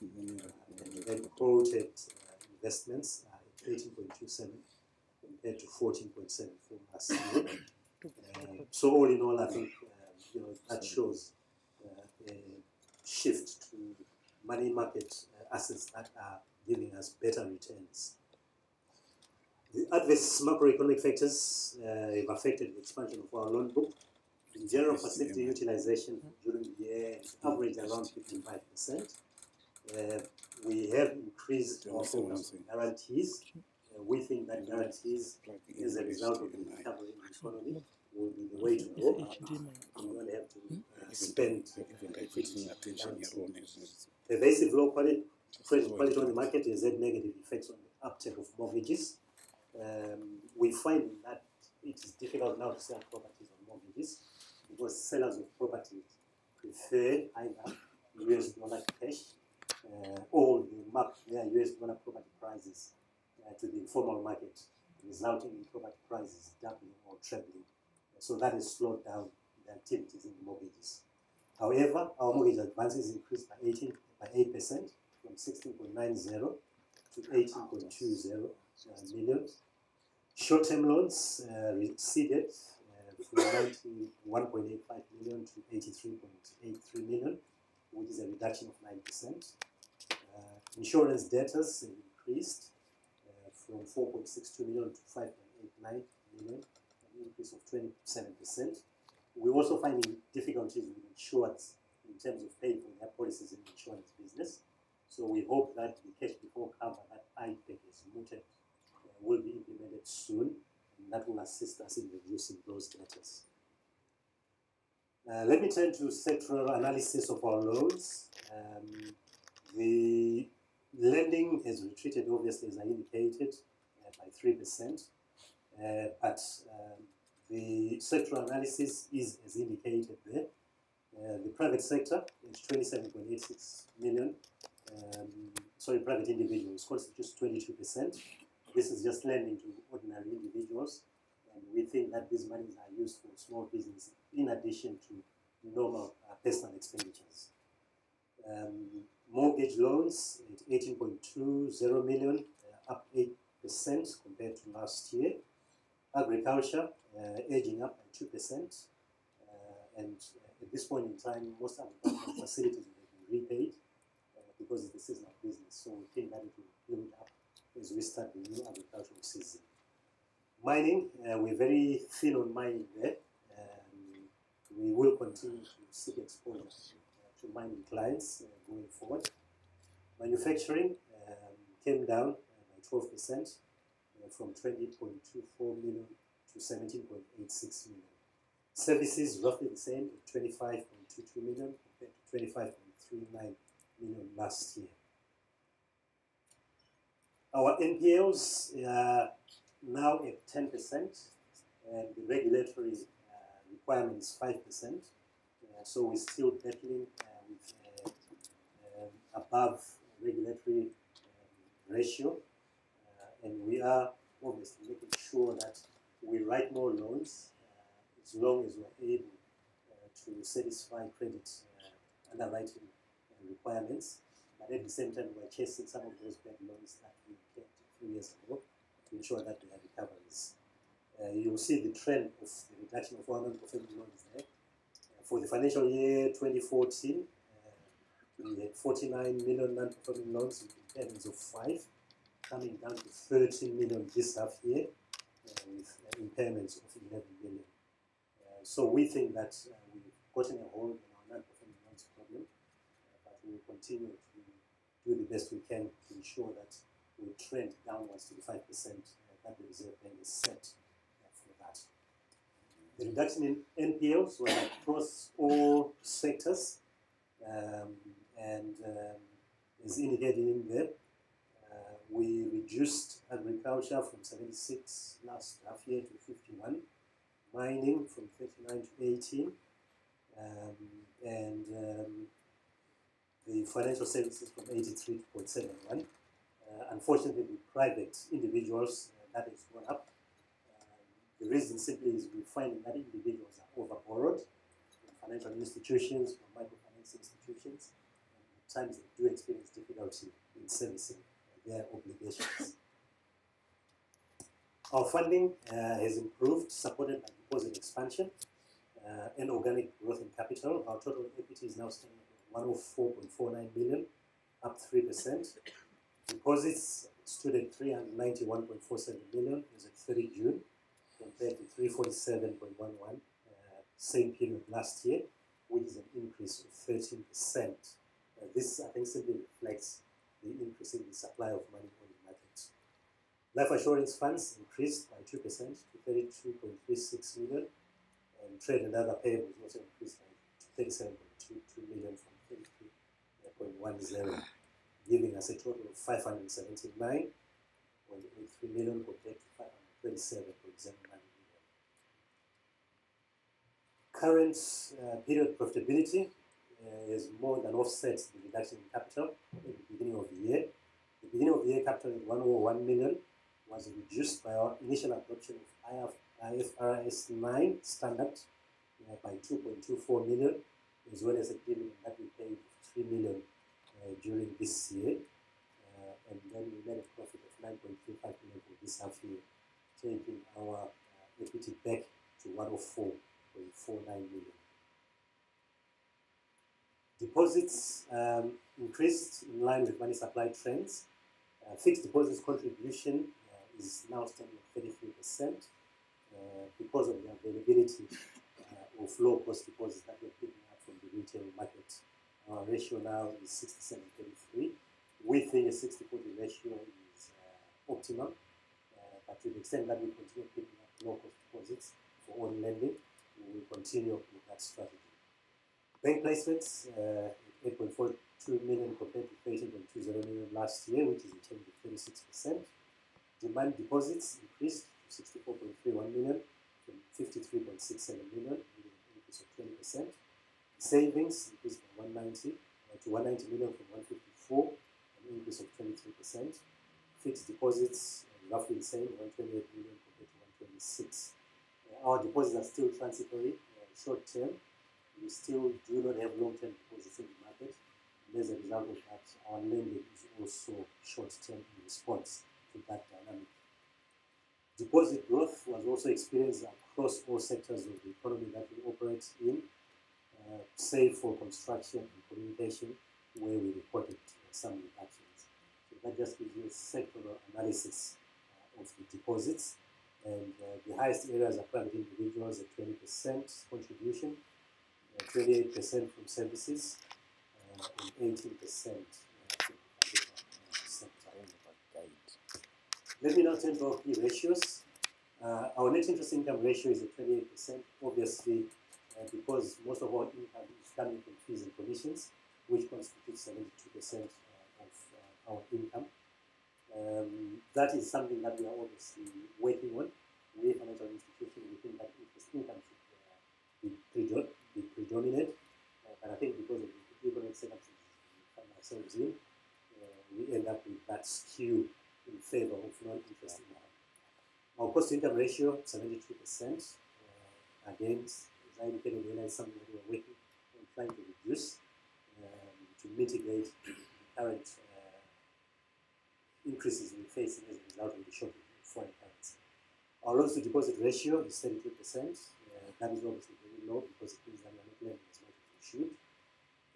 And then quoted investments are at 18.27 compared to 14.74 last year. So all in all, I think that shows a shift to money market assets that are giving us better returns. The adverse macroeconomic factors have affected the expansion of our loan book. In general, facility utilization during the year averaged around 55%. We have increased our focus on guarantees. We think that guarantees, as a result of the recovery in the economy, will be the way to go. We don't have to spend pervasive low quality credit quality on the market has had negative effects on the uptake of mortgages. We find that it is difficult now to sell properties on mortgages because sellers of properties prefer either US dollar cash or they mark their US dollar property prices to the informal market, resulting in property prices doubling or trebling. So that has slowed down the activities in the mortgages. However, our mortgage advances increased by 8% from 16.90 to 18.20 million. Short-term loans receded from 91.85 million to 83.83 million, which is a reduction of 9%. Insurance debtors have increased from 4.62 million to 5.89 million, an increase of 27%. We're also finding difficulties with insurers in terms of paying for their policies in the insurance business. So we hope that the cash before cover that IPEC is mooted will be implemented soon, and that will assist us in reducing those debtors. Let me turn to sectoral analysis of our loans. The lending has retreated, obviously, as I indicated, by 3%, but the sectoral analysis is as indicated there. The private sector is 27.86 million. Private individuals constitutes 22%. This is just lending to ordinary individuals, and we think that these monies are used for small business in addition to normal personal expenditures. Mortgage loans at 18.20 million, up 8% compared to last year. Agriculture edging up by 2%, and at this point in time, most agricultural facilities will be repaid because it's the seasonal business. So we think that it will build up as we start the new agricultural season. Mining, we're very thin on mining there. We will continue to seek exposure to mining clients going forward. Manufacturing came down by 12% from 20.24 million to 17.86 million. Services roughly the same at 25.22 million compared to 25.39 million last year. Our NPLs are now at 10%, and the regulatory requirement is 5%. So we're still battling with above regulatory ratio, and we are obviously making sure that we write more loans as long as we're able to satisfy credit underwriting requirements. But at the same time, we're chasing some of those bad loans that we get a few years ago to ensure that there are recoveries. You'll see the trend of the reduction of our non-performing loans there. For the financial year 2014, we had 49 million non-performing loans with impairments of 5, coming down to 13 million this half year with impairments of 11 million. So we think that we've gotten a hold on our non-performing loans problem, but we will continue to do the best we can to ensure that we trend downwards to the 5% that the Reserve Bank is set for that. The reduction in NPLs was across all sectors, and as indicated in there, we reduced agriculture from 76 last half year to 51, mining from 39 to 18, and the financial services from 83 to 0.71. Unfortunately, the private individuals, that has gone up. The reason simply is we're finding that individuals are over-borrowed from financial institutions, from microfinance institutions, times they do experience difficulty in servicing their obligations. Our funding has improved, supported by deposit expansion and organic growth in capital. Our total equity is now standing at 104.49 billion, up 3%. Deposits stood at 391.47 billion as of 30 June, compared to 347.11 same period last year, which is an increase of 13%. This, I think, simply reflects the increase in the supply of money on the market. Life assurance funds increased by 2% to 32.36 million, and trade and other payables also increased by 37.22 million from 33.10, giving us a total of 579.83 million compared to 527.09 million. Current period profitability has more than offset the reduction in capital at the beginning of the year. The beginning of the year capital at 101 million was reduced by our initial adoption of IFRS 9 standard by 2.24 million, as well as a dividend that we paid 3 million during this year. And then we made a profit of 9.35 million for this half year, taking our equity back to 104.49 million. Deposits increased in line with money supply trends. Fixed deposits contribution is now standing at 33% because of the availability of low-cost deposits that we're picking up from the retail market. Our ratio now is 67.33. We think a 60-40 ratio is optimal, but to the extent that we continue picking up low-cost deposits for own lending, we will continue with that strategy. Bank placements, 8.42 million compared to 13.20 million last year, which is a change of 36%. Demand deposits increased to 64.31 million from 53.67 million, with an increase of 20%. Savings increased by 190 to 190 million from 154, an increase of 23%. Fixed deposits, roughly the same, 128 million compared to 126. Our deposits are still transitory, short term. We still do not have long-term deposits in the market. And as a result of that, our lending is also short-term in response to that dynamic. Deposit growth was also experienced across all sectors of the economy that we operate in, save for construction and communication, where we reported some reductions. So that just gives you a sectoral analysis of the deposits. And the highest areas are private individuals at 20% contribution, 28% from services, and 18% from the sector. Let me now turn to our key ratios. Our net interest income ratio is at 28%, obviously, because most of our income is coming from fees and commissions, which constitutes 72% of our income. That is something that we are obviously working on. We, financial institution, we think that interest income should be predominant, but I think because of the economic circumstances we find ourselves in, we end up with that skew in favor of non-interest income. Our cost-to-income ratio, 72%. Again, as I indicated, is something that we are working on trying to reduce to mitigate the current increases we're facing as a result of the shortage of foreign currency. Our loans-to-deposit ratio is 32%. That is obviously very low because it means that we're not lending as much as we should.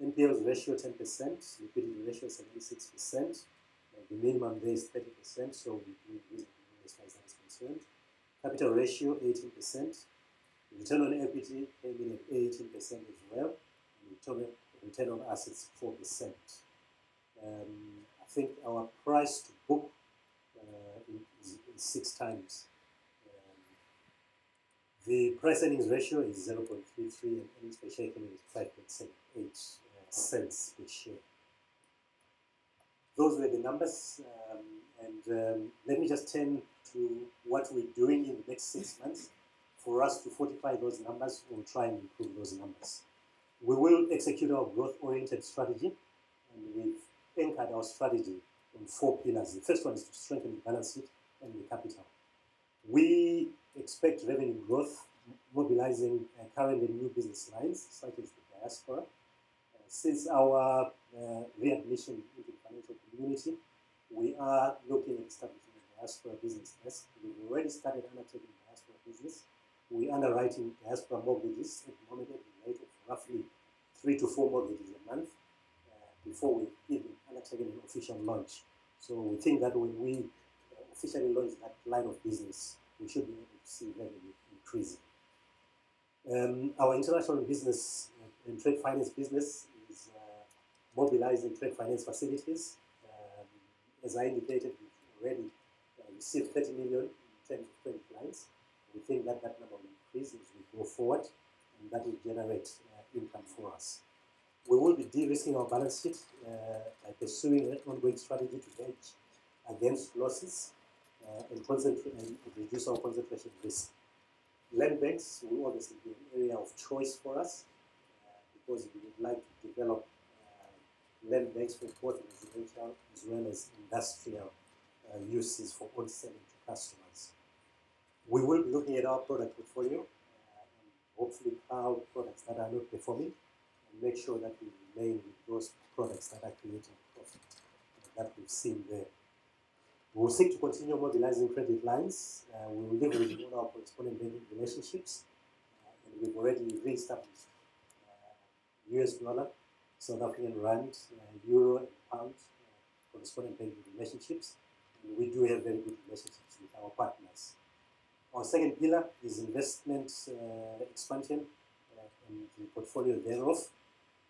NPLs ratio 10%, liquidity ratio 76%. The minimum there is 30%, so we do reasonably as far as that is concerned. Capital ratio 18%. Return on equity came in at 18% as well. And return on assets 4%. I think our price to book is 6 times. The price earnings ratio is 0.33 and earnings per share came in at 5.78 cents per share. Those were the numbers, and let me just turn to what we're doing in the next 6 months for us to fortify those numbers or try and improve those numbers. We will execute our growth-oriented strategy, and we've anchored our strategy on 4 pillars. The first one is to strengthen the balance sheet and the capital. We expect revenue growth, mobilizing current and new business lines, such as the diaspora. Since our readmission into the financial community, we are looking at establishing a diaspora business desk. We've already started undertaking diaspora business. We're underwriting diaspora mortgages at the moment at the rate of roughly 3 to 4 mortgages a month before we've even undertaken an official launch. So we think that when we officially launch that line of business, we should be able to see revenue increasing. Our international business and trade finance business is mobilizing trade finance facilities. As I indicated, we've already received 30 million in terms of credit lines. We think that that number will increase as we go forward, and that will generate income for us. We will be de-risking our balance sheet by pursuing an ongoing strategy to hedge against losses and reduce our concentration risk. Land banks will obviously be an area of choice for us because we would like to develop land banks for both residential as well as industrial uses for on-selling to customers. We will be looking at our product portfolio and hopefully cull products that are not performing and make sure that we remain with those products that are creating profit that we've seen there. We will seek to continue mobilizing credit lines. We will leverage on our correspondent banking relationships, and we've already re-established US dollar, South African rand, euro, and pound correspondent banking relationships, and we do have very good relationships with our partners. Our second pillar is investment expansion and the portfolio thereof.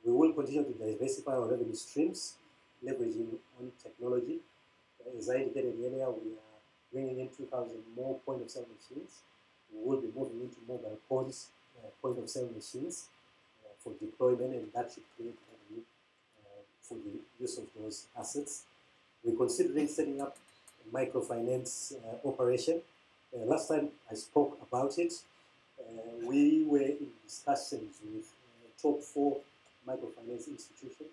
We will continue to diversify our revenue streams, leveraging on technology. As I indicated earlier, we are bringing in 2,000 more point-of-sale machines. We will be moving into mobile phones, point-of-sale machines for deployment, and that should create revenue for the use of those assets. We're considering setting up a microfinance operation. Last time I spoke about it, we were in discussions with top 4 microfinance institutions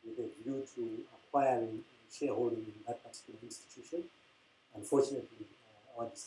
with a view to acquiring shareholding in that particular institution. Unfortunately, our discussion